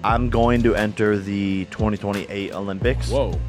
I'm going to enter the 2028 Olympics. Whoa.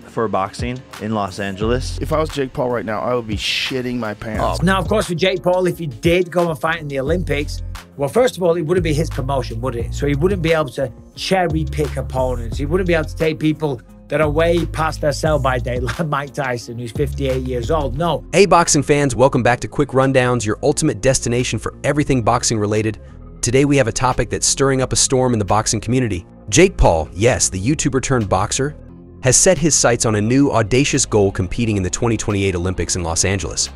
For boxing in Los Angeles. If I was Jake Paul right now, I would be shitting my pants. Now, of course, for Jake Paul, if he did go and fight in the Olympics, well, first of all, it wouldn't be his promotion, would it? So he wouldn't be able to cherry pick opponents. He wouldn't be able to take people that are way past their sell-by date, like Mike Tyson, who's 58 years old. No. Hey, boxing fans, welcome back to Quick Rundowns, your ultimate destination for everything boxing related. Today, we have a topic that's stirring up a storm in the boxing community. Jake Paul, yes, the YouTuber turned boxer, has set his sights on a new, audacious goal competing in the 2028 Olympics in Los Angeles.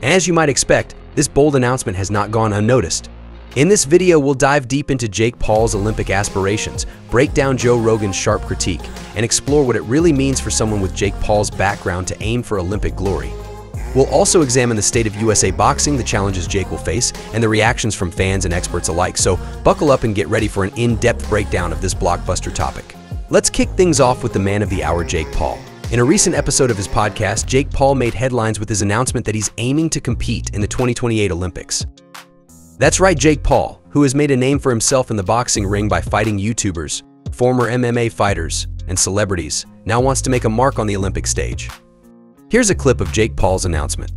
As you might expect, this bold announcement has not gone unnoticed. In this video, we'll dive deep into Jake Paul's Olympic aspirations, break down Joe Rogan's sharp critique, and explore what it really means for someone with Jake Paul's background to aim for Olympic glory. We'll also examine the state of USA boxing, the challenges Jake will face, and the reactions from fans and experts alike, so buckle up and get ready for an in-depth breakdown of this blockbuster topic. Let's kick things off with the man of the hour, Jake Paul. In a recent episode of his podcast, Jake Paul made headlines with his announcement that he's aiming to compete in the 2028 Olympics. That's right, Jake Paul, who has made a name for himself in the boxing ring by fighting YouTubers, former MMA fighters, and celebrities, now wants to make a mark on the Olympic stage. Here's a clip of Jake Paul's announcement.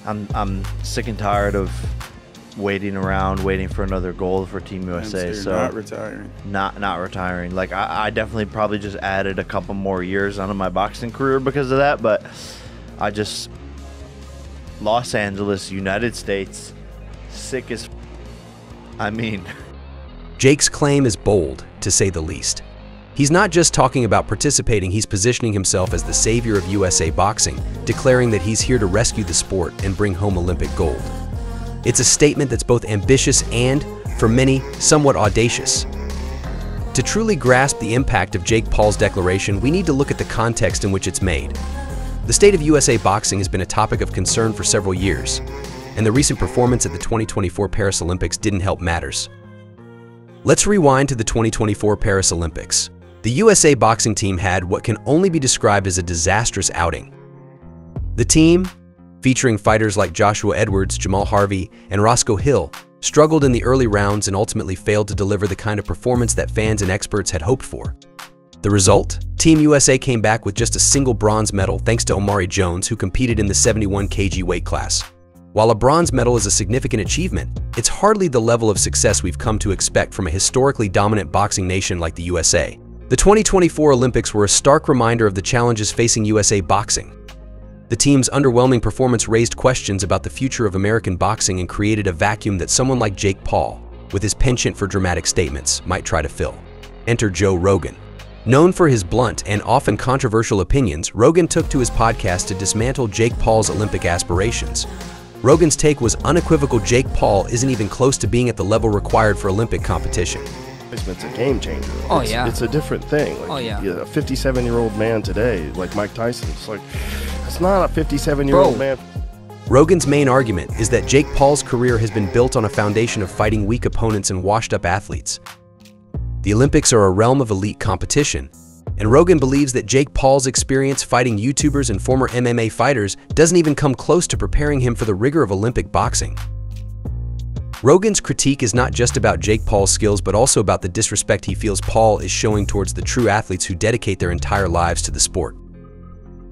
I'm sick and tired of waiting around, waiting for another gold for Team USA. So so not retiring. Not retiring. Like I definitely probably just added a couple more years onto my boxing career because of that, but I just Los Angeles, United States, sick as I mean. Jake's claim is bold, to say the least. He's not just talking about participating, he's positioning himself as the savior of USA boxing, declaring that he's here to rescue the sport and bring home Olympic gold. It's a statement that's both ambitious and, for many, somewhat audacious. To truly grasp the impact of Jake Paul's declaration, we need to look at the context in which it's made. The state of USA boxing has been a topic of concern for several years, and the recent performance at the 2024 Paris Olympics didn't help matters. Let's rewind to the 2024 Paris Olympics. The USA boxing team had what can only be described as a disastrous outing. The team, featuring fighters like Joshua Edwards, Jamal Harvey, and Roscoe Hill, struggled in the early rounds and ultimately failed to deliver the kind of performance that fans and experts had hoped for. The result? Team USA came back with just a single bronze medal thanks to Omari Jones, who competed in the 71 kg weight class. While a bronze medal is a significant achievement, it's hardly the level of success we've come to expect from a historically dominant boxing nation like the USA. The 2024 Olympics were a stark reminder of the challenges facing USA boxing. The team's underwhelming performance raised questions about the future of American boxing and created a vacuum that someone like Jake Paul, with his penchant for dramatic statements, might try to fill. Enter Joe Rogan. Known for his blunt and often controversial opinions, Rogan took to his podcast to dismantle Jake Paul's Olympic aspirations. Rogan's take was unequivocal: Jake Paul isn't even close to being at the level required for Olympic competition. It's a game changer. Yeah. It's a different thing. Like, a 57-year-old man today, like Mike Tyson, it's like, it's not a 57-year-old man. Rogan's main argument is that Jake Paul's career has been built on a foundation of fighting weak opponents and washed-up athletes. The Olympics are a realm of elite competition, and Rogan believes that Jake Paul's experience fighting YouTubers and former MMA fighters doesn't even come close to preparing him for the rigor of Olympic boxing. Rogan's critique is not just about Jake Paul's skills, but also about the disrespect he feels Paul is showing towards the true athletes who dedicate their entire lives to the sport.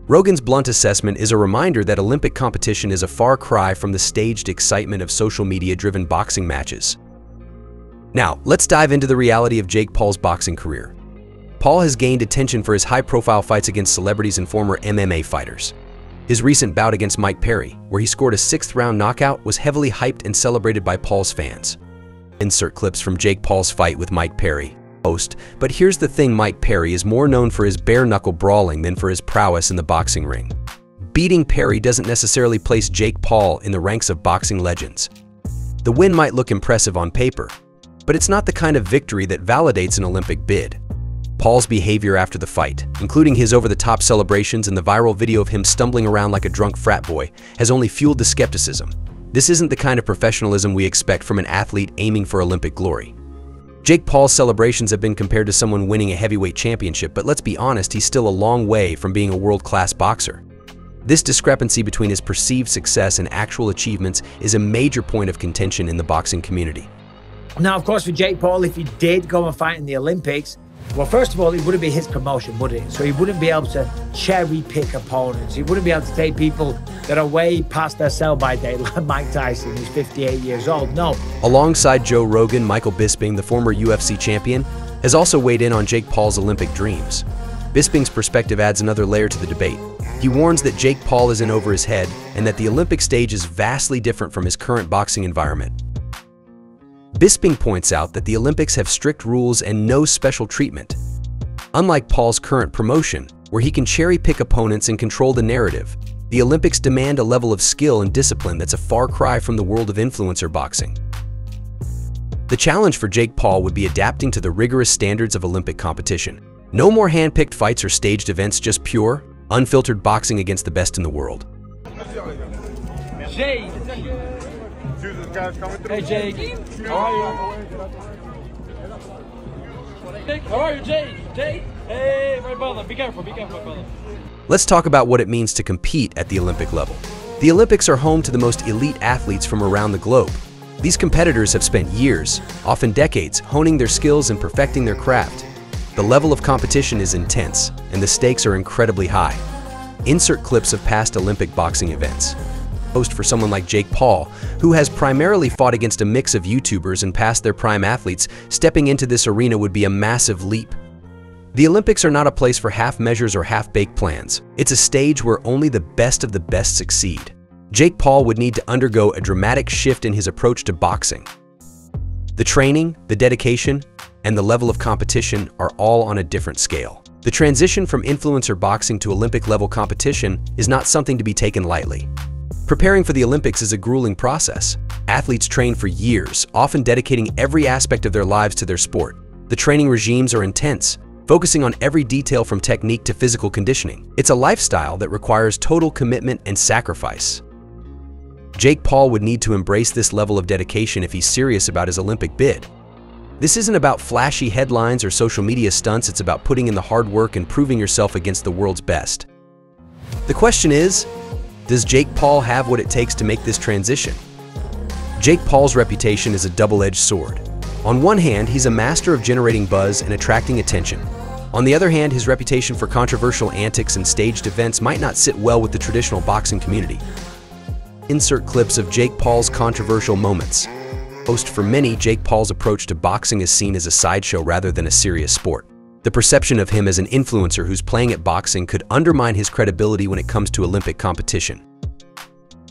Rogan's blunt assessment is a reminder that Olympic competition is a far cry from the staged excitement of social media-driven boxing matches. Now, let's dive into the reality of Jake Paul's boxing career. Paul has gained attention for his high-profile fights against celebrities and former MMA fighters. His recent bout against Mike Perry, where he scored a 6th-round knockout, was heavily hyped and celebrated by Paul's fans. Insert clips from Jake Paul's fight with Mike Perry. But here's the thing: Mike Perry is more known for his bare-knuckle brawling than for his prowess in the boxing ring. Beating Perry doesn't necessarily place Jake Paul in the ranks of boxing legends. The win might look impressive on paper, but it's not the kind of victory that validates an Olympic bid. Paul's behavior after the fight, including his over-the-top celebrations and the viral video of him stumbling around like a drunk frat boy, has only fueled the skepticism. This isn't the kind of professionalism we expect from an athlete aiming for Olympic glory. Jake Paul's celebrations have been compared to someone winning a heavyweight championship, but let's be honest, he's still a long way from being a world-class boxer. This discrepancy between his perceived success and actual achievements is a major point of contention in the boxing community. Now, of course, for Jake Paul, if he did go and fight in the Olympics, well, first of all, it wouldn't be his promotion, would it? So he wouldn't be able to cherry pick opponents. He wouldn't be able to take people that are way past their sell-by date, like Mike Tyson, who's 58 years old. No. Alongside Joe Rogan, Michael Bisping, the former UFC champion, has also weighed in on Jake Paul's Olympic dreams. Bisping's perspective adds another layer to the debate. He warns that Jake Paul is in over his head and that the Olympic stage is vastly different from his current boxing environment. Bisping points out that the Olympics have strict rules and no special treatment. Unlike Paul's current promotion, where he can cherry-pick opponents and control the narrative, the Olympics demand a level of skill and discipline that's a far cry from the world of influencer boxing. The challenge for Jake Paul would be adapting to the rigorous standards of Olympic competition. No more hand-picked fights or staged events, just pure, unfiltered boxing against the best in the world. Jake! Hey Jake, how are you? Jake, how are you, Jake? Jake? Hey, my brother, be careful, my brother. Let's talk about what it means to compete at the Olympic level. The Olympics are home to the most elite athletes from around the globe. These competitors have spent years, often decades, honing their skills and perfecting their craft. The level of competition is intense, and the stakes are incredibly high. Insert clips of past Olympic boxing events. Post for someone like Jake Paul, who has primarily fought against a mix of YouTubers and past their prime athletes, stepping into this arena would be a massive leap. The Olympics are not a place for half measures or half-baked plans. It's a stage where only the best of the best succeed. Jake Paul would need to undergo a dramatic shift in his approach to boxing. The training, the dedication, and the level of competition are all on a different scale. The transition from influencer boxing to Olympic-level competition is not something to be taken lightly. Preparing for the Olympics is a grueling process. Athletes train for years, often dedicating every aspect of their lives to their sport. The training regimes are intense, focusing on every detail from technique to physical conditioning. It's a lifestyle that requires total commitment and sacrifice. Jake Paul would need to embrace this level of dedication if he's serious about his Olympic bid. This isn't about flashy headlines or social media stunts, it's about putting in the hard work and proving yourself against the world's best. The question is, does Jake Paul have what it takes to make this transition? Jake Paul's reputation is a double-edged sword. On one hand, he's a master of generating buzz and attracting attention. On the other hand, his reputation for controversial antics and staged events might not sit well with the traditional boxing community. Insert clips of Jake Paul's controversial moments. For many, Jake Paul's approach to boxing is seen as a sideshow rather than a serious sport. The perception of him as an influencer who's playing at boxing could undermine his credibility when it comes to Olympic competition.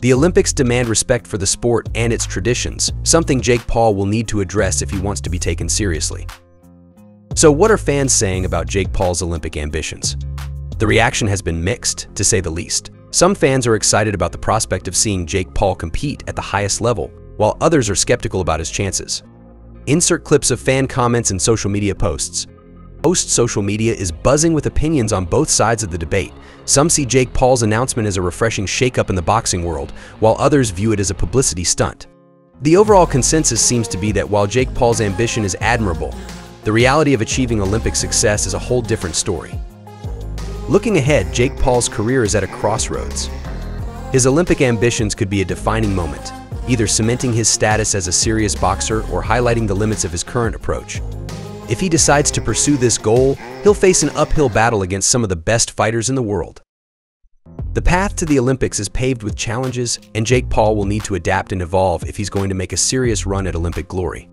The Olympics demand respect for the sport and its traditions, something Jake Paul will need to address if he wants to be taken seriously. So what are fans saying about Jake Paul's Olympic ambitions? The reaction has been mixed, to say the least. Some fans are excited about the prospect of seeing Jake Paul compete at the highest level, while others are skeptical about his chances. Insert clips of fan comments and social media posts. Social media is buzzing with opinions on both sides of the debate. Some see Jake Paul's announcement as a refreshing shakeup in the boxing world, while others view it as a publicity stunt. The overall consensus seems to be that while Jake Paul's ambition is admirable, the reality of achieving Olympic success is a whole different story. Looking ahead, Jake Paul's career is at a crossroads. His Olympic ambitions could be a defining moment, either cementing his status as a serious boxer or highlighting the limits of his current approach. If he decides to pursue this goal, he'll face an uphill battle against some of the best fighters in the world. The path to the Olympics is paved with challenges, and Jake Paul will need to adapt and evolve if he's going to make a serious run at Olympic glory.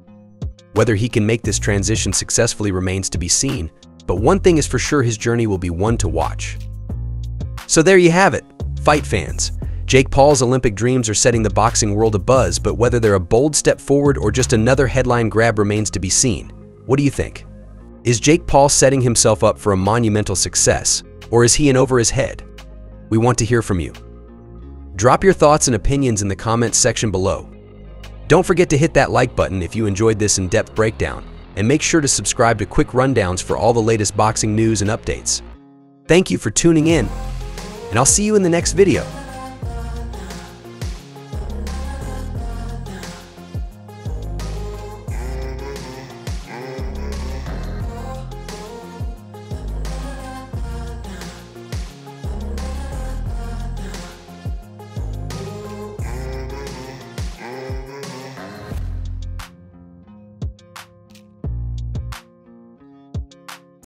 Whether he can make this transition successfully remains to be seen, but one thing is for sure, his journey will be one to watch. So there you have it, fight fans. Jake Paul's Olympic dreams are setting the boxing world abuzz, but whether they're a bold step forward or just another headline grab remains to be seen. What do you think? Is Jake Paul setting himself up for a monumental success, or is he in over his head? We want to hear from you. Drop your thoughts and opinions in the comments section below. Don't forget to hit that like button if you enjoyed this in-depth breakdown, and make sure to subscribe to Quick Rundowns for all the latest boxing news and updates. Thank you for tuning in, and I'll see you in the next video.